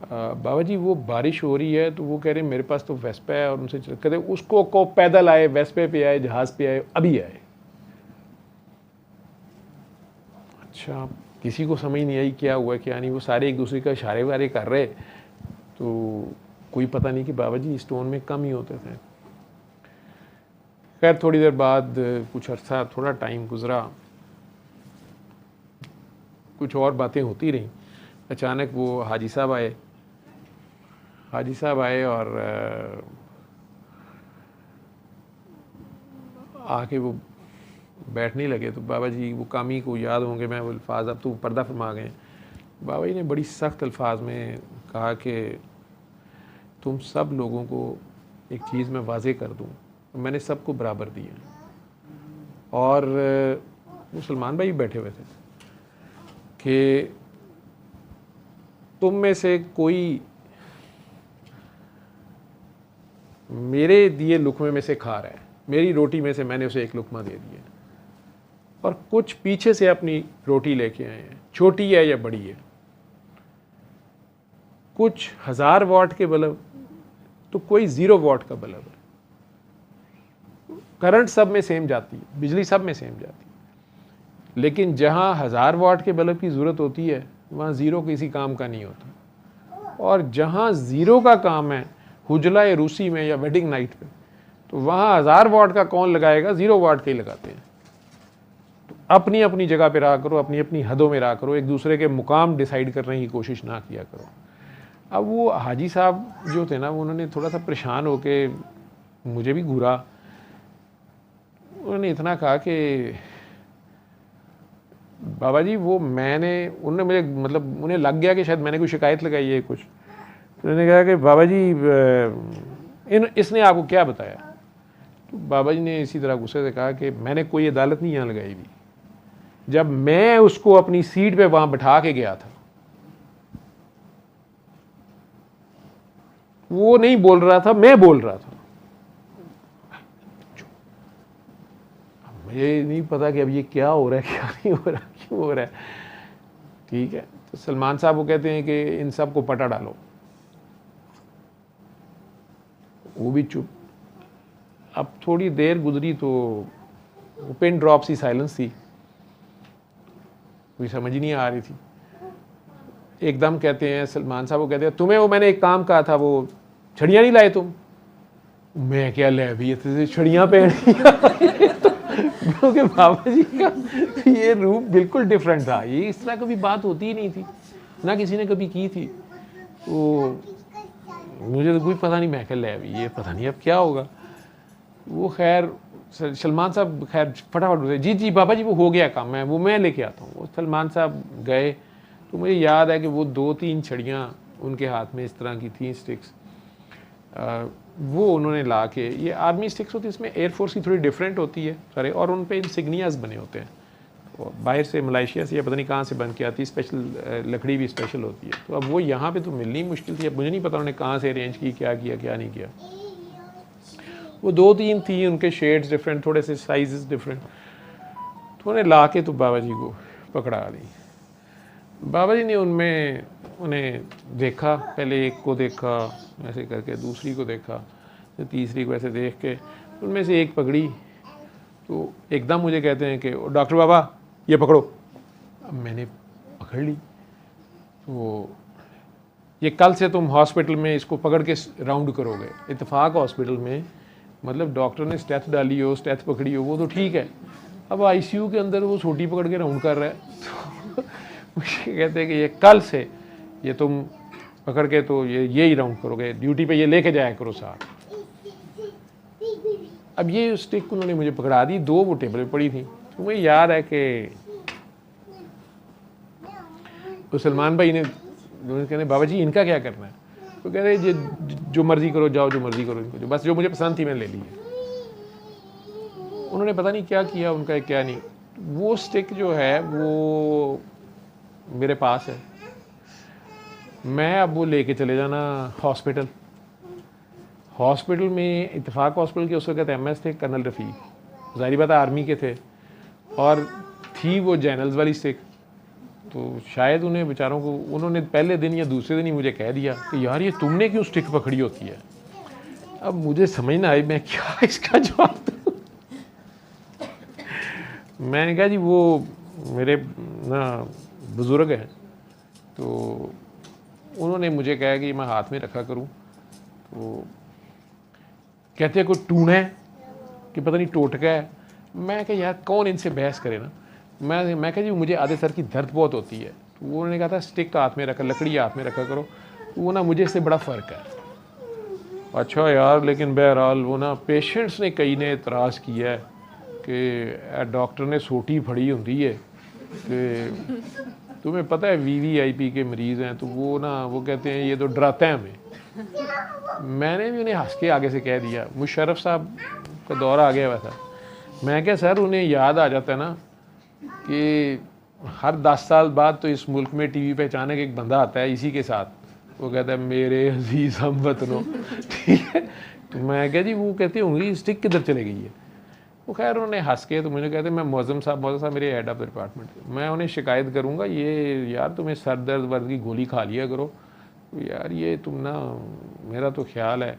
बाबा जी वो बारिश हो रही है, तो वो कह रहे मेरे पास तो वेस्पा है, और उनसे कहते उसको को पैदल आए, वेस्पे पे आए, जहाज़ पे आए, अभी आए। अच्छा, किसी को समझ नहीं आई क्या हुआ क्या नहीं। वो सारे एक दूसरे का इशारे वारे कर रहे, तो कोई पता नहीं कि बाबा जी स्टोन में कम ही होते थे। खैर थोड़ी देर बाद कुछ अर्सा, थोड़ा टाइम गुजरा, कुछ और बातें होती रहीं। अचानक वो हाजी साहब आए। हाजी साहब आए और आके वो बैठने लगे। तो बाबा जी, वो कामी को याद होंगे मैं वो अल्फाज, अब तो पर्दा फरमा गए। बाबा जी ने बड़ी सख्त अल्फाज में कहा कि तुम सब लोगों को एक चीज़ मैं वाजे कर दूं, मैंने सबको बराबर दिया। और वो सलमान भाई बैठे हुए थे कि तुम में से कोई मेरे दिए लुकमे में से खा रहा है, मेरी रोटी में से मैंने उसे एक लुकमा दे दिया, और कुछ पीछे से अपनी रोटी लेके आए हैं, छोटी है या बड़ी है, कुछ 1000 वाट के बल्ब तो कोई 0 वाट का बल्ब है। करंट सब में सेम जाती है, बिजली सब में सेम जाती है, लेकिन जहाँ 1000 वाट के बल्ब की ज़रूरत होती है वहाँ 0 किसी काम का नहीं होता। और जहाँ 0 का काम है हुजला रूसी में या वेडिंग नाइट पे, तो वहाँ 1000 वाट का कौन लगाएगा, 0 वाट के ही लगाते हैं। तो अपनी अपनी जगह पे रहा करो, अपनी अपनी हदों में रहा करो, एक दूसरे के मुकाम डिसाइड करने की कोशिश ना किया करो। अब वो हाजी साहब जो थे ना, उन्होंने थोड़ा सा परेशान होके मुझे भी घूरा। उन्होंने इतना कहा कि बाबा जी वो उन्होंने मुझे, मतलब उन्हें लग गया कि शायद मैंने कोई शिकायत लगाई है कुछ। उन्होंने कहा कि बाबा जी इसने आपको क्या बताया। तो बाबा जी ने इसी तरह गुस्से से कहा कि मैंने कोई अदालत नहीं यहाँ लगाई हुई, जब मैं उसको अपनी सीट पे वहाँ बैठा के गया था वो नहीं बोल रहा था, मैं बोल रहा था। मुझे नहीं पता कि अब ये क्या हो रहा है, क्या नहीं हो रहा, क्यों हो रहा है। ठीक है, तो सलमान साहब वो कहते हैं कि इन सब को पटा डालो। वो भी चुप। अब थोड़ी देर गुजरी तो पिन ड्रॉप सी साइलेंस थी, कोई समझ ही नहीं आ रही थी। एकदम कहते हैं सलमान साहब, वो कहते हैं तुम्हें वो मैंने एक काम कहा था, वो छड़ियाँ नहीं लाए तुम। मैं क्या ले भी छड़ियाँ पहन क्योंकि बाबा जी का ये रूप बिल्कुल डिफरेंट था, ये इस तरह कभी बात होती ही नहीं थी, ना किसी ने कभी की थी। तो मुझे तो कोई पता नहीं, मैं क्या ले भी ये पता नहीं अब क्या होगा। वो खैर सलमान साहब खैर फटाफट उठे, जी जी बाबा जी वो हो गया काम, मैं लेके आता हूँ। वो सलमान साहब गए तो मुझे याद है कि वो 2-3 छड़ियाँ उनके हाथ में इस तरह की थी, स्टिक्स, वो उन्होंने ला के, ये आर्मी स्टिक्स होती है, इसमें एयरफोर्स की थोड़ी डिफरेंट होती है सारे, और उन पे इंसिग्नियाज बने होते हैं, और बाहर से मलेशिया से या पता नहीं कहाँ से बन के आती है, स्पेशल लकड़ी भी स्पेशल होती है। तो अब वो यहाँ पे तो मिलनी मुश्किल थी, अब मुझे नहीं पता उन्होंने कहाँ से अरेंज की, क्या किया क्या नहीं किया। वो 2-3 थी, उनके शेड्स डिफरेंट, थोड़े से साइजेस डिफरेंट, तो उन्हें ला के तो बाबा जी को पकड़ा दी। बाबा जी ने उनमें उन्हें देखा, पहले एक को देखा ऐसे करके, दूसरी को देखा, तो तीसरी को ऐसे देख के उनमें से एक पकड़ी, तो एकदम मुझे कहते हैं कि डॉक्टर बाबा ये पकड़ो। अब मैंने पकड़ ली, तो ये कल से तुम हॉस्पिटल में इसको पकड़ के राउंड करोगे। इत्तेफाक हॉस्पिटल में, मतलब डॉक्टर ने स्टेथ डाली हो, स्टेथ पकड़ी हो, वो तो ठीक है, अब आईसीयू के अंदर वो छोटी पकड़ के राउंड कर रहा है। तो मुझे कहते हैं कि ये कल से ये तुम पकड़ के तो ये ही राउंड करोगे, ड्यूटी पे ये लेके जाया करो साथ। अब ये स्टिक उन्होंने मुझे पकड़ा दी, 2 वो टेबल पे पड़ी थी। तो मुझे याद है कि तो सलमान भाई ने कहते बाबा जी इनका क्या करना है, तो कह रहे जो मर्जी करो, जाओ जो मर्जी करो इनको, जो बस जो मुझे पसंद थी मैंने ले ली है। उन्होंने पता नहीं क्या किया उनका, क्या नहीं। वो स्टिक जो है वो मेरे पास है, मैं अब वो लेके चले जाना हॉस्पिटल। हॉस्पिटल में, इत्तेफाक हॉस्पिटल के उस वक्त MS थे, कर्नल रफ़ीक, ज़ाहिर बात आर्मी के थे, और थी वो जैनल्स वाली स्टिक। तो शायद उन्हें बेचारों को, उन्होंने पहले दिन या दूसरे दिन ही मुझे कह दिया कि यार ये तुमने क्यों स्टिक पकड़ी होती है। अब मुझे समझ ना आई मैं क्या इसका जवाब दूँ। मैंने कहा जी वो मेरे ना बुज़ुर्ग हैं, तो उन्होंने मुझे कहा कि मैं हाथ में रखा करूं, तो कहते हैं कोई टूना है कि पता नहीं टोटका है। मैं कहा यार कौन इनसे बहस करे ना। मैं कहा जी मुझे आधे सर की दर्द बहुत होती है, तो उन्होंने कहा था स्टिक हाथ में रखा, लकड़ी हाथ में रखा करो, वो ना मुझे इससे बड़ा फ़र्क है। अच्छा यार, लेकिन बहरहाल वो ना पेशेंट्स ने कई ने इतराज़ किया है कि डॉक्टर ने सोटी फड़ी होती है कि तुम्हें पता है VVIP के मरीज़ हैं, तो वो ना वो कहते हैं ये तो डराते हैं हमें। मैंने भी उन्हें हंस के आगे से कह दिया, मुशर्रफ साहब का दौर आ गया हुआ था। मैं क्या सर, उन्हें याद आ जाता है ना कि हर 10 साल बाद तो इस मुल्क में TV पे अचानक एक बंदा आता है इसी के साथ, वो कहता है मेरे अजीज़ हमवतनों, ठीक है। तो मैं क्या जी, वो कहती होंगी स्टिक किधर चले गई है। वो खैर उन्होंने हंस के तो मुझे कहते मैं मौज़म साहब मेरे हेड ऑफ डिपार्टमेंट, मैं उन्हें शिकायत करूँगा, ये यार तुम्हें सर दर्द वर्द की गोली खा लिया करो यार, ये तुम ना, मेरा तो ख्याल है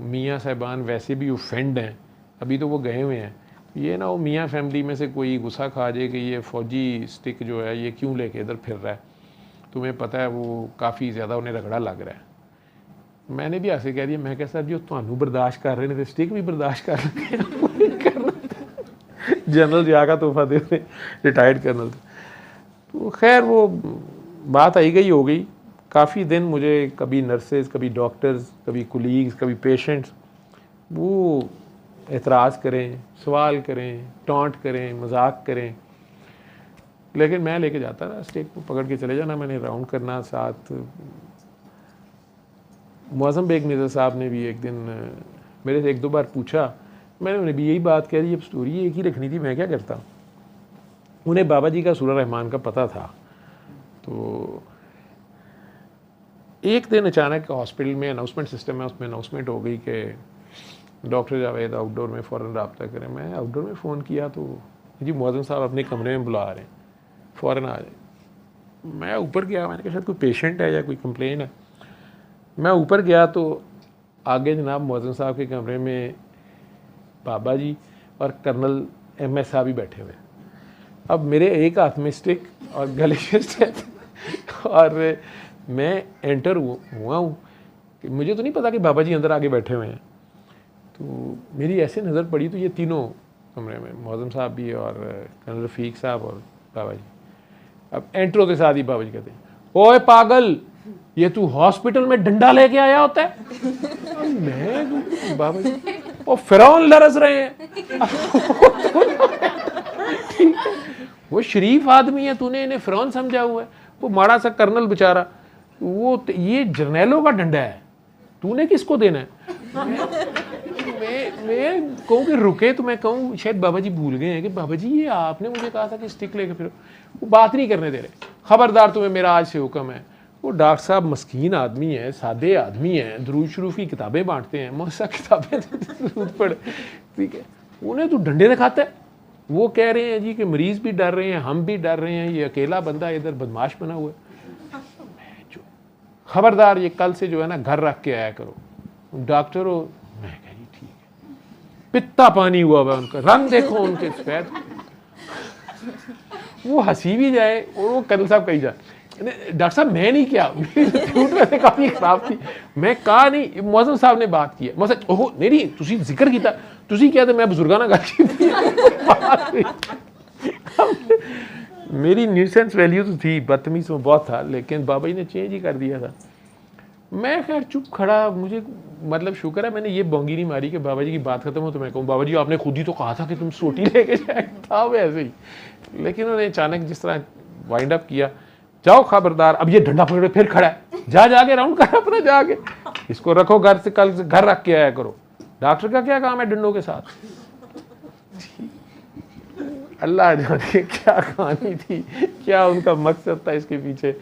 मियाँ साहिबान वैसे भी ऑफेंड हैं, अभी तो वो गए हुए हैं, ये ना वो मियाँ फैमिली में से कोई गुस्सा खा जाए कि ये फ़ौजी स्टिक जो है ये क्यों लेके इधर फिर रहा है, तुम्हें पता है वो काफ़ी ज़्यादा उन्हें रगड़ा लग रहा है। मैंने भी ऐसे कह दिया, मैं क्या सर जो थानू बर्दाश्त कर रहे हैं तो स्टिक भी बर्दाश्त कर रहे हैं। जनरल जागा तोहफा देते, रिटायर्ड कर्नल। तो खैर वो बात आई गई हो गई। काफ़ी दिन मुझे कभी नर्सेज, कभी डॉक्टर्स, कभी कुलीग्स, कभी पेशेंट्स वो एतराज़ करें, सवाल करें, टॉन्ट करें, मजाक करें, लेकिन मैं लेके जाता रहा, स्टिक को पकड़ के चले जाना, मैंने राउंड करना साथ। मौज़म बेग मिर्ज़ा साहब ने भी एक दिन मेरे से 1-2 बार पूछा, मैंने उन्हें भी यही बात कह दी, अब स्टोरी एक ही रखनी थी, मैं क्या करता। उन्हें बाबा जी का सूरा रहमान का पता था। तो एक दिन अचानक हॉस्पिटल में अनाउंसमेंट सिस्टम है, उसमें अनाउंसमेंट हो गई कि डॉक्टर जावेद आउटडोर में फ़ौरन रब्ता करें। मैं आउटडोर में फ़ोन किया तो जी मौज़म साहब अपने कमरे में बुला रहे हैं, फ़ौरन आ जाए। मैं ऊपर गया, मैंने कहा शायद कोई पेशेंट है या कोई कंप्लेन है। मैं ऊपर गया तो आगे जनाब मौज़म साहब के कमरे में बाबा जी और कर्नल MS साहब ही बैठे हुए। अब मेरे एक हाथ में स्टिक और गले में स्टिक और मैं एंटर हुआ हूँ कि मुझे तो नहीं पता कि बाबा जी अंदर आगे बैठे हुए हैं। तो मेरी ऐसे नज़र पड़ी तो ये तीनों कमरे में, मौज़म साहब भी और कर्नल रफ़ीक साहब और बाबा जी। अब एंटर होते साथ ही बाबा जी कहते हैं, ओए पागल, ये तू हॉस्पिटल में डंडा लेके आया होता है। मैं बाबा जी, वो फिरौन लरस रहे हैं। ठीक है, वो शरीफ आदमी है, तूने इन्हें फिरौन समझा हुआ है। वो माड़ा सा कर्नल बेचारा, वो ये जर्नैलों का डंडा है, तूने किसको देना है। मैं कहूँ कि रुके तो मैं कहूँ शायद बाबा जी भूल गए हैं कि बाबा जी ये आपने मुझे कहा था कि स्टिक लेके फिरो। वो बात नहीं करने दे रहे। खबरदार, तुम्हें मेरा आज से हुक्म है। वो डॉक्टर साहब मस्कीन आदमी है, सादे आदमी हैं, दुरूद शरीफ की किताबें बांटते हैं, मौसा किताबें दुरूद पढ़, ठीक है, उन्हें तो डंडे दिखाता है। वो कह रहे हैं जी कि मरीज़ भी डर रहे हैं, हम भी डर रहे हैं, ये अकेला बंदा इधर बदमाश बना हुआ है। खबरदार, ये कल से जो है ना घर रख के आया करो। डॉक्टर हो, मैं कह जी ठीक है। पित्ता पानी हुआ हुआ उनका, रंग देखो उनके सफेद। वो हंसी भी जाए और वो कर्नल साहब कही जाए, डॉक्टर साहब मैं नहीं किया, वैसे काफ़ी खराब थी, मैं कहा नहीं, मौज़म साहब ने बात की है। मौज़म ओहो नहीं तुसी जिक्र किया, तुसी क्या मैं बुजुर्गां नाल गल की। मेरी न्यूसेंस वैल्यू तो थी, बदतमीज़ में बहुत था, लेकिन बाबा जी ने चेंज ही कर दिया था। मैं खैर चुप खड़ा, मुझे मतलब शुक्र है मैंने ये बोंगी नहीं मारी कि बाबा जी की बात खत्म हो तो मैं कहूँ बाबा जी आपने खुद ही तो कहा था कि तुम सोटी लेके जाएगा, था वो ऐसे ही। लेकिन उन्होंने अचानक जिस तरह वाइंड अप किया, जाओ खबरदार, अब ये डंडा पकड़े फिर खड़ा है, जाके राउंड कर अपना, जाके इसको रखो घर से, कल से घर रख के आया करो। डॉक्टर का क्या काम है डंडों के साथ। अल्लाह जाने क्या कहानी थी, क्या उनका मकसद था इसके पीछे।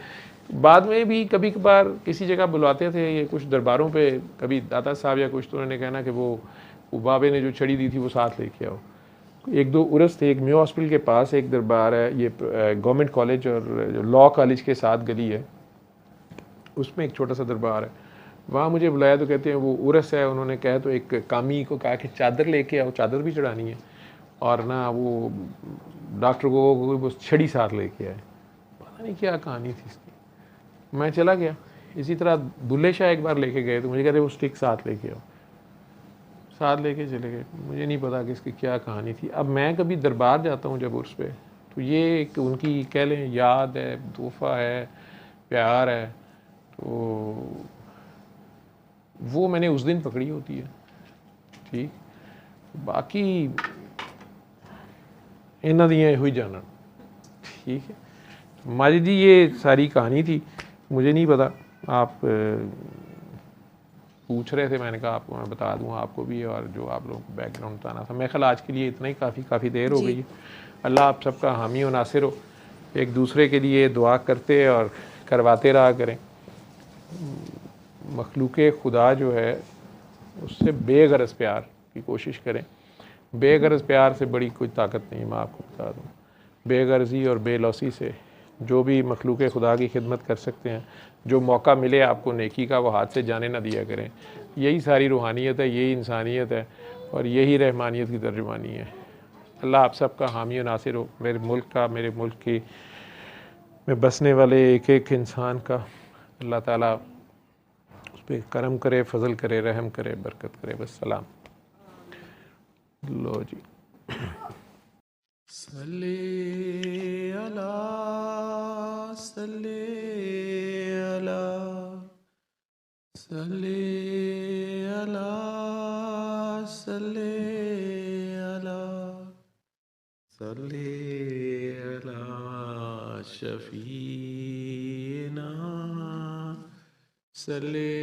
बाद में भी कभी कभार किसी जगह बुलाते थे, ये कुछ दरबारों पे, कभी दाता साहब या कुछ, तो उन्होंने कहना कि वो बाबे ने जो छड़ी दी थी वो साथ लेके आओ। 1-2 उर्स थे, एक म्यो हॉस्पिटल के पास एक दरबार है, ये गवर्नमेंट कॉलेज और लॉ कॉलेज के साथ गली है, उसमें एक छोटा सा दरबार है। वहाँ मुझे बुलाया तो कहते हैं वो उर्स है, उन्होंने कहा तो एक कामी को कहा कि चादर लेके आओ, चादर भी चढ़ानी है, और ना वो डॉक्टर को वो छड़ी साथ लेके आए, पता नहीं क्या कहानी थी इसकी। मैं चला गया, इसी तरह बुल्ले शाह एक बार लेके गए तो मुझे कहते वो स्टिक साथ लेके आओ, साथ लेके चले गए। मुझे नहीं पता कि इसकी क्या कहानी थी। अब मैं कभी दरबार जाता हूँ जब उर्स पे, तो ये एक उनकी कह लें याद है, तोहफ़ा है, प्यार है, तो वो मैंने उस दिन पकड़ी होती है। ठीक, बाकी इन्हों दियाँ ਇਹੋ ਹੀ जानन। ठीक है माजिद जी, ये सारी कहानी थी, मुझे नहीं पता आप पूछ रहे थे, मैंने कहा आपको मैं बता दूं आपको भी, और जो आप लोगों को बैकग्राउंड बताना था। मैं ख्याल आज के लिए इतना ही काफ़ी देर हो गई है। अल्लाह आप सबका हामी व नासिर हो, एक दूसरे के लिए दुआ करते और करवाते रहा करें। मखलूक खुदा जो है उससे बेगरज़ प्यार की कोशिश करें। बेगरज़ प्यार से बड़ी कोई ताकत नहीं, मैं आपको बता दूँ। बेगर्ज़ी और बेलौसी से जो भी मखलूक खुदा की खिदमत कर सकते हैं, जो मौका मिले आपको नेकी का, वो हाथ से जाने ना दिया करें। यही सारी रूहानियत है, यही इंसानियत है, और यही रहमानियत की तर्जुमानी है। अल्लाह आप सब का हामी व नासिर हो। मेरे मुल्क का, मेरे मुल्क की में बसने वाले एक एक इंसान का अल्लाह ताला उस पर करम करे, फजल करे, रहम करे, बरकत करे। बस सलाम। लो जी। सल्ले अला सल्ले अला सल्ले अला सल्ले अला सल्ले अला शफीना सल्ले